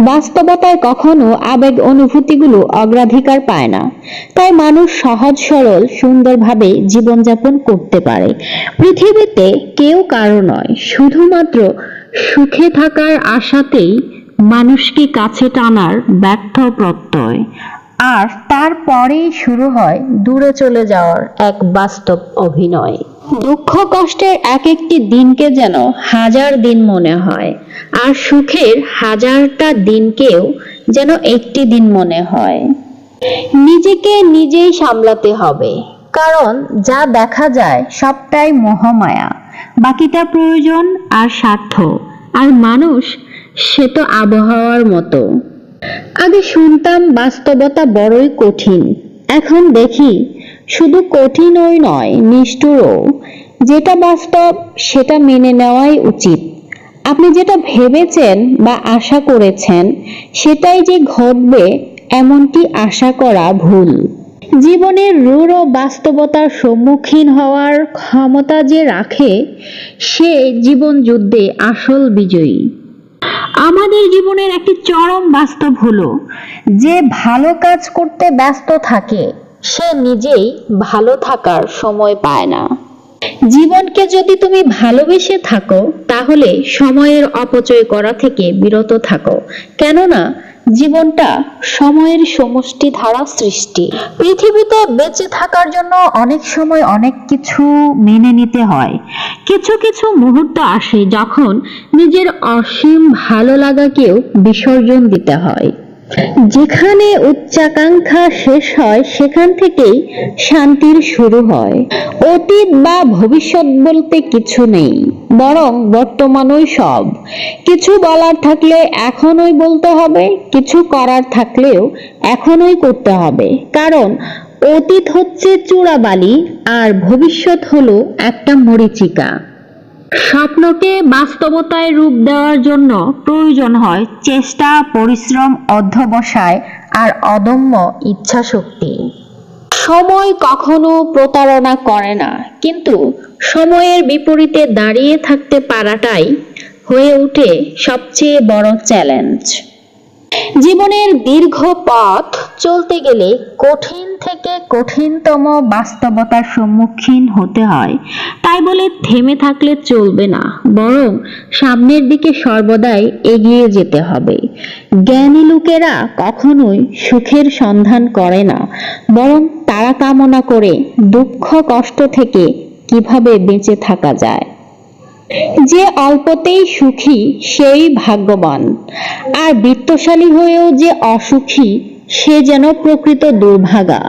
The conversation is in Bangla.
বাস্তবতায় কখনো আবেগ অনুভূতিগুলো অগ্রাধিকার পায় না। তাই মানুষ সহজ সরল সুন্দরভাবে জীবনযাপন করতে পারে। পৃথিবীতে কেউ কারো নয়, শুধুমাত্র সুখে থাকার আশাতেই মানুষকে কাছে টানার ব্যর্থ প্রত্যয়। আর তারপরেই শুরু হয় দূরে চলে যাওয়ার এক বাস্তব অভিনয়। দুঃখ কষ্টের এক একটি দিনকে যেন হাজার দিন মনে হয়, আর সুখের হাজারটা দিনকেও যেন একটি দিন মনে হয়। নিজেকে নিজেই সামলাতে হবে, কারণ যা দেখা যায় সবটাই মোহমায়া, বাকিটা প্রয়োজন আর স্বার্থ। আর মানুষ সে তো আবহাওয়ার মতো। আগে শুনতাম বাস্তবতা বড়ই কঠিন, এখন দেখি শুধু কঠিনই নয়, নিষ্ঠুরও। যেটা বাস্তব সেটা মেনে নেওয়াই উচিত। আপনি যেটা ভেবেছেন বা আশা করেছেন সেটাই যে ঘটবে এমনটি আশা করা ভুল। জীবনের রূঢ় বাস্তবতার সম্মুখীন হওয়ার ক্ষমতা যে রাখে সে জীবন যুদ্ধে আসল বিজয়ী। আমাদের জীবনের একটি চরম বাস্তব হলো, যে ভালো কাজ করতে ব্যস্ত থাকে সে নিজেই ভালো থাকার সময় পায় না। জীবনকে যদি তুমি ভালোবেসে থাকো তাহলে সময়ের অপচয় করা থেকে বিরত থাকো, কেননা জীবনটা সময়ের সমষ্টি ধারা সৃষ্টি। পৃথিবীতে বেঁচে থাকার জন্য অনেক সময় অনেক কিছু মেনে নিতে হয়। কিছু কিছু মুহূর্ত আসে যখন নিজের অসীম ভালো লাগাকেও বিসর্জন দিতে হয়। যেখানে উচ্চাকাঙ্ক্ষা শেষ হয় সেখান থেকেই শান্তির শুরু হয়। অতীত বা ভবিষ্যৎ বলতে কিছু নেই, বরং বর্তমানই সব। কিছু বলার থাকলে এখনই বলতে হবে, কিছু করার থাকলেও এখনই করতে হবে। কারণ অতীত হচ্ছে চূড়াবালি আর ভবিষ্যৎ হলো একটা মরীচিকা। স্বপ্নকে বাস্তবতায় রূপ দেওয়ার জন্য প্রয়োজন হয় চেষ্টা, পরিশ্রম, অধ্যবসায় আর অদম্য ইচ্ছাশক্তি। সময় কখনো প্রতারণা করে না, কিন্তু সময়ের বিপরীতে দাঁড়িয়ে থাকতে পারাটাই হয়ে ওঠে সবচেয়ে বড় চ্যালেঞ্জ। জীবনের দীর্ঘ পথ চলতে গেলে কঠিন থেকে কঠিনতম বাস্তবতার সম্মুখীন হতে হয়। তাই বলে থেমে থাকলে চলবে না, বরং সামনের দিকে সর্বদাই এগিয়ে যেতে হবে। জ্ঞানী লোকেরা কখনোই সুখের সন্ধান করে না, বরং তারা কামনা করে দুঃখ কষ্ট থেকে কিভাবে বেঁচে থাকা যায়। যে অল্পতেই সুখী সেই ভাগ্যবান, আর বিত্তশালী হয়েও যে অসুখী সে যেন প্রকৃত দুর্ভাগা।